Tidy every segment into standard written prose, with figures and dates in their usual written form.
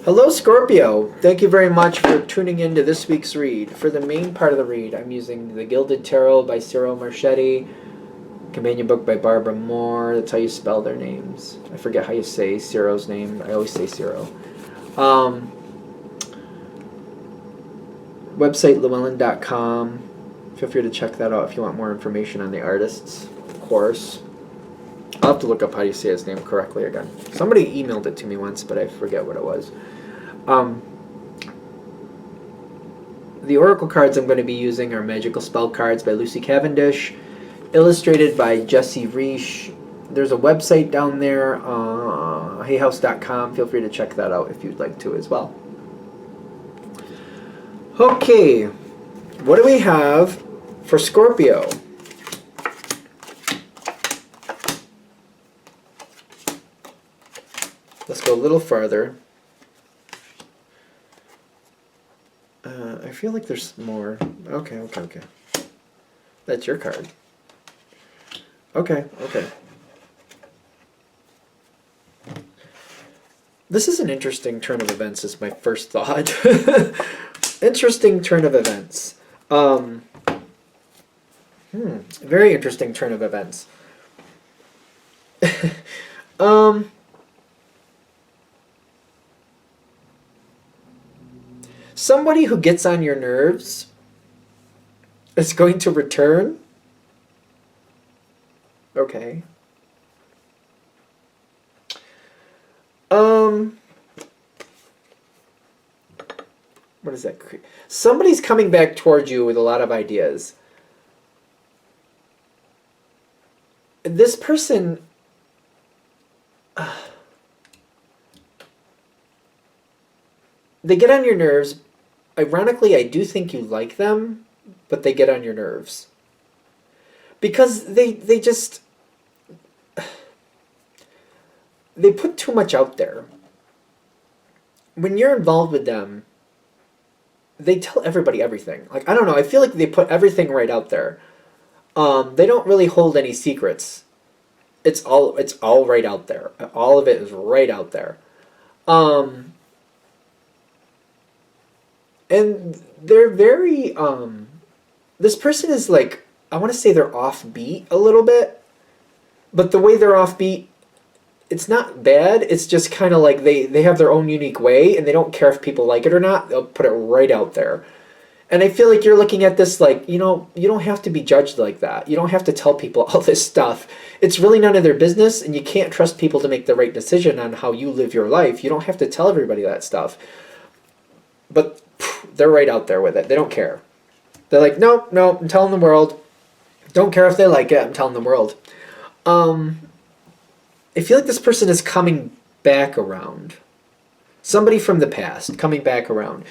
Hello, Scorpio. Thank you very much for tuning in to this week's read. For the main part of the read, I'm using The Gilded Tarot by Cyril Marchetti, companion book by Barbara Moore. That's how you spell their names. I forget how you say Cyril's name. I always say Cyril. Website llewellyn.com. Feel free to check that out if you want more information on the artists, of course. I'll have to look up how you say his name correctly again. Somebody emailed it to me once, but I forget what it was. The oracle cards I'm going to be using are Magical Spell Cards by Lucy Cavendish, illustrated by Jesse Reish. There's a website down there, hayhouse.com. Feel free to check that out if you'd like to as well. Okay, what do we have for Scorpio? Let's go a little farther. I feel like there's more. Okay. That's your card. Okay. This is an interesting turn of events, is my first thought. Interesting turn of events. Very interesting turn of events. Somebody who gets on your nerves is going to return? Okay. What is that? Somebody's coming back towards you with a lot of ideas. This person... they get on your nerves. Ironically, I do think you like them, but they get on your nerves. Because they just... they put too much out there. When you're involved with them, they tell everybody everything. Like, I don't know, I feel like they put everything right out there. They don't really hold any secrets. It's all right out there. All of it is right out there. And they're very, this person is like, I want to say they're offbeat a little bit, but the way they're offbeat, it's not bad. It's just kind of like they have their own unique way, and they don't care if people like it or not. They'll put it right out there. And I feel like you're looking at this like, you don't have to be judged like that. You don't have to tell people all this stuff. It's really none of their business, and you can't trust people to make the right decision on how you live your life. You don't have to tell everybody that stuff. But they're right out there with it. They don't care. They're like, no, I'm telling the world. Don't care if they like it. I'm telling the world. I feel like this person is coming back around. Somebody from the past coming back around.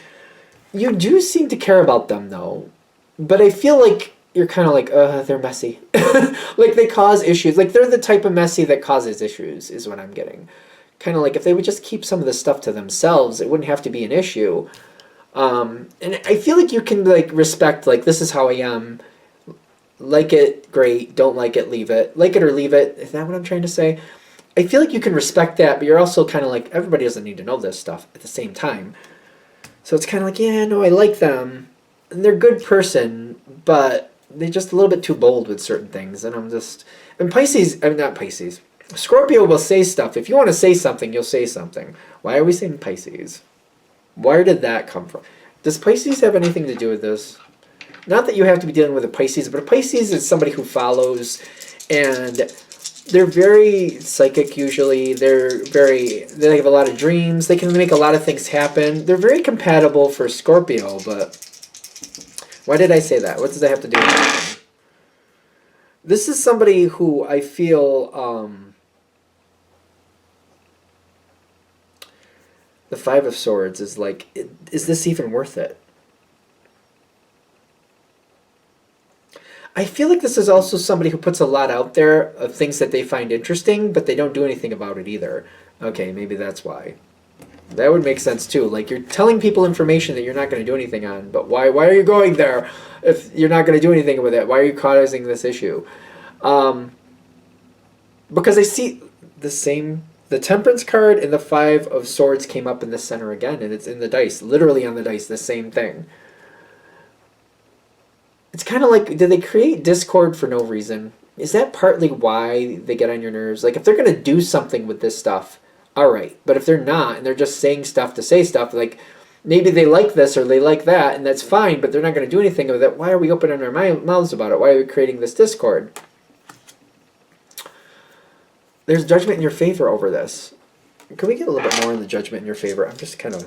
You do seem to care about them, though. But I feel like you're kind of like, they're messy. Like, they cause issues. Like, they're the type of messy that causes issues, is what I'm getting. Kind of like, if they would just keep some of this stuff to themselves, it wouldn't have to be an issue. And I feel like you can, like, respect, like, this is how I am. Like it, great. Don't like it, leave it. Like it or leave it. Is that what I'm trying to say? I feel like you can respect that, but you're also kind of like, everybody doesn't need to know this stuff at the same time. So it's kind of like, yeah, no, I like them. And they're a good person, but they're just a little bit too bold with certain things. And not Pisces. Scorpio will say stuff. If you want to say something, you'll say something. Why are we saying Pisces? Where did that come from? Does Pisces have anything to do with this? Not that you have to be dealing with a Pisces, but a Pisces is somebody who follows, and they're very psychic usually. They have a lot of dreams. They can make a lot of things happen. They're very compatible for Scorpio, but why did I say that? What does that have to do with anything? This is somebody who I feel... the Five of Swords is like, is this even worth it? I feel like this is also somebody who puts a lot out there of things that they find interesting, but they don't do anything about it either. Okay, maybe that's why. That would make sense too. Like, you're telling people information that you're not going to do anything on, but why are you going there if you're not going to do anything with it? Why are you causing this issue? Because I see the same The Temperance card and the Five of Swords came up in the center again, and it's in the dice, literally on the dice, the same thing. It's kind of like, did they create discord for no reason? Is that partly why they get on your nerves? Like, if they're going to do something with this stuff, all right. But if they're not, and they're just saying stuff to say stuff, like, maybe they like this or they like that, and that's fine, but they're not going to do anything with it. Why are we opening our mouths about it? Why are we creating this discord? There's judgment in your favor over this. Can we get a little bit more in the judgment in your favor? I'm just kind of...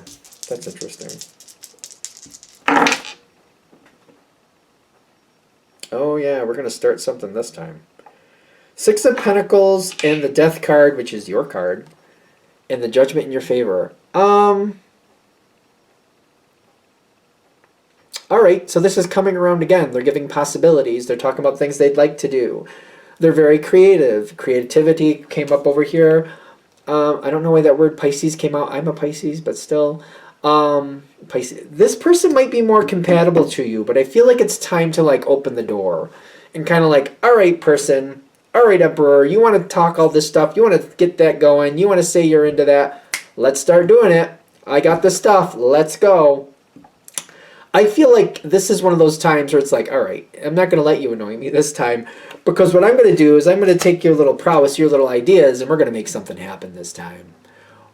That's interesting. Oh yeah, we're going to start something this time. Six of Pentacles and the Death card, which is your card, and the judgment in your favor. Alright, so this is coming around again. They're giving possibilities. They're talking about things they'd like to do. They're very creative. Creativity came up over here. I don't know why that word Pisces came out. I'm a Pisces, but still. Pisces. This person might be more compatible to you, but I feel like it's time to like open the door. And kind of like, alright person, alright Emperor, you want to talk all this stuff. You want to get that going. You want to say you're into that. Let's start doing it. I got the stuff. Let's go. I feel like this is one of those times where it's like, all right, I'm not going to let you annoy me this time, because what I'm going to do is I'm going to take your little prowess, your little ideas, and we're going to make something happen this time.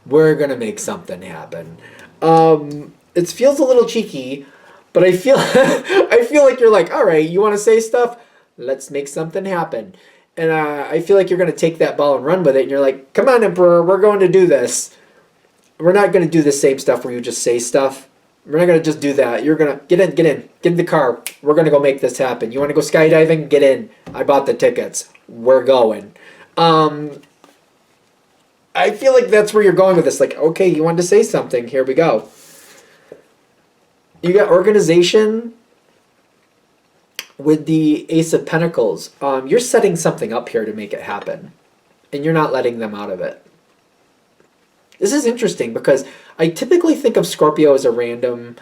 We're going to make something happen. It feels a little cheeky, but I feel I feel like you're like, all right, you want to say stuff? Let's make something happen. And I feel like you're going to take that ball and run with it, and you're like, come on, Emperor, we're going to do this. We're not going to do the same stuff where you just say stuff. We're not going to just do that. You're going to get in the car. We're going to go make this happen. You want to go skydiving? Get in. I bought the tickets. We're going. I feel like that's where you're going with this. Like, okay, you wanted to say something. Here we go. You got organization with the Ace of Pentacles. You're setting something up here to make it happen. And you're not letting them out of it. This is interesting because I typically think of Scorpio as a random...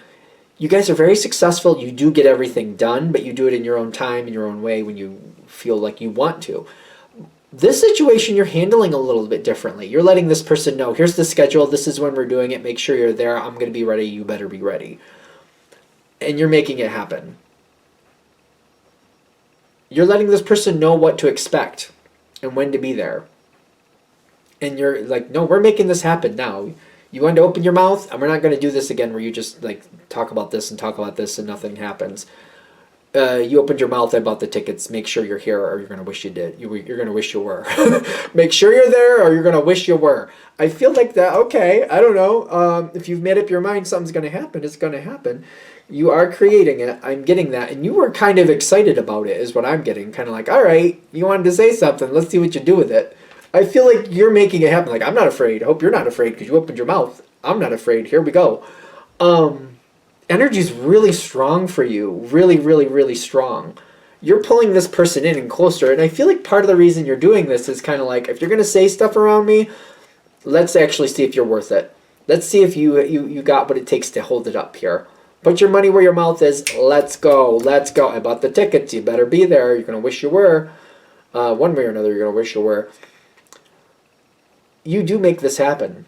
You guys are very successful. You do get everything done, but you do it in your own time, in your own way, when you feel like you want to. This situation, you're handling a little bit differently. You're letting this person know, here's the schedule, this is when we're doing it, make sure you're there, I'm going to be ready, you better be ready. And you're making it happen. You're letting this person know what to expect and when to be there. And you're like, no, we're making this happen now. You want to open your mouth, and we're not going to do this again where you just like talk about this and nothing happens. You opened your mouth about the tickets. Make sure you're here, or you're going to wish you did. You're going to wish you were. Make sure you're there, or you're going to wish you were. I feel like that, okay, I don't know. If you've made up your mind something's going to happen, it's going to happen. You are creating it. I'm getting that. And you were kind of excited about it is what I'm getting. Kind of like, all right, you wanted to say something. Let's see what you do with it. I feel like you're making it happen. Like, I'm not afraid. I hope you're not afraid because you opened your mouth. I'm not afraid. Here we go. Energy's really strong for you. Really, really, really strong. You're pulling this person in and closer. And I feel like part of the reason you're doing this is kind of like, if you're going to say stuff around me, let's actually see if you're worth it. Let's see if you got what it takes to hold it up here. Put your money where your mouth is. Let's go. Let's go. I bought the tickets. You better be there. You're going to wish you were. One way or another, you're going to wish you were. You do make this happen.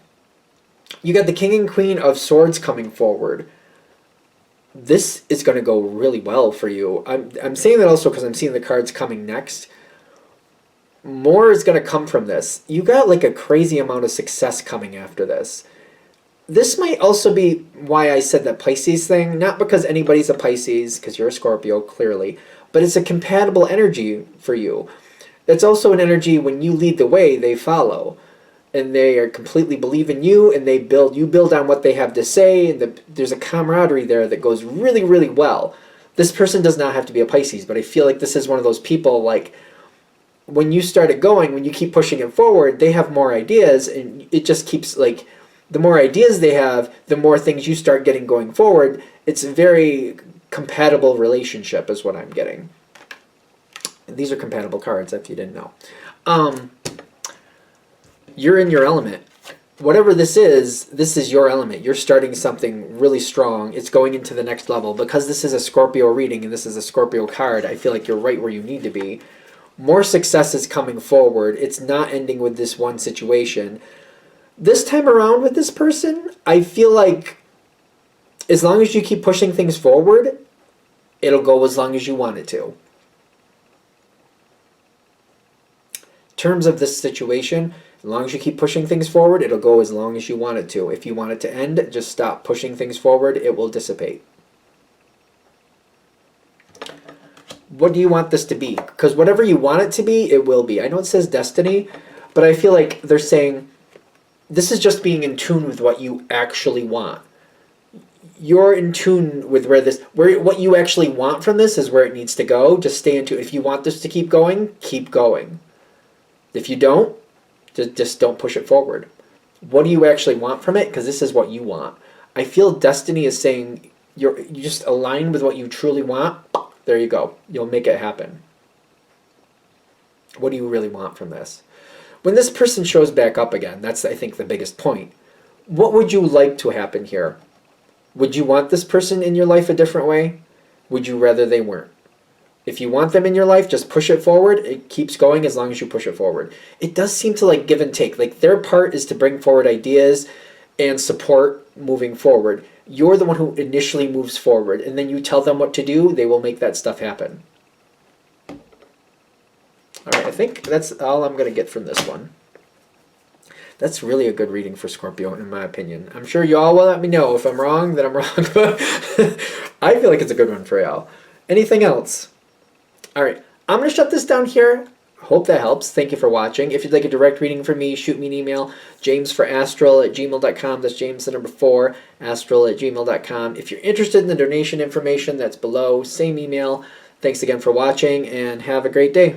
You got the King and Queen of Swords coming forward. This is going to go really well for you. I'm saying that also because I'm seeing the cards coming next. More is going to come from this. You got like a crazy amount of success coming after this. This might also be why I said that Pisces thing. Not because anybody's a Pisces, because you're a Scorpio, clearly. But it's a compatible energy for you. It's also an energy when you lead the way, they follow. And they are completely believe in you, and you build on what they have to say, and there's a camaraderie there that goes really, really well. This person does not have to be a Pisces, but I feel like this is one of those people, like, when you start it going, when you keep pushing it forward, they have more ideas, and it just keeps, like, the more ideas they have, the more things you start getting going forward. It's a very compatible relationship is what I'm getting. And these are compatible cards, if you didn't know. You're in your element. Whatever this is your element. You're starting something really strong. It's going into the next level. Because this is a Scorpio reading and this is a Scorpio card, I feel like you're right where you need to be. More success is coming forward. It's not ending with this one situation. This time around with this person, I feel like as long as you keep pushing things forward, it'll go as long as you want it to. In terms of this situation, as long as you keep pushing things forward, it'll go as long as you want it to. If you want it to end, just stop pushing things forward. It will dissipate. What do you want this to be? Because whatever you want it to be, it will be. I know it says destiny, but I feel like they're saying this is just being in tune with what you actually want. You're in tune with where what you actually want from this is where it needs to go. Just stay in tune. If you want this to keep going, keep going. If you don't, just don't push it forward. What do you actually want from it? Because this is what you want. I feel destiny is saying you just align with what you truly want. There you go. You'll make it happen. What do you really want from this? When this person shows back up again, that's, I think, the biggest point. What would you like to happen here? Would you want this person in your life a different way? Would you rather they weren't? If you want them in your life, just push it forward. It keeps going as long as you push it forward. It does seem to like give and take. Like their part is to bring forward ideas and support moving forward. You're the one who initially moves forward, and then you tell them what to do, they will make that stuff happen. All right, I think that's all I'm going to get from this one. That's really a good reading for Scorpio, in my opinion. I'm sure you all will let me know. If I'm wrong, then I'm wrong. But I feel like it's a good one for y'all. Anything else? All right, I'm going to shut this down here. Hope that helps. Thank you for watching. If you'd like a direct reading from me, shoot me an email, jamesforastral@gmail.com. That's James, the number 4, astral@gmail.com. If you're interested in the donation information, that's below. Same email. Thanks again for watching, and have a great day.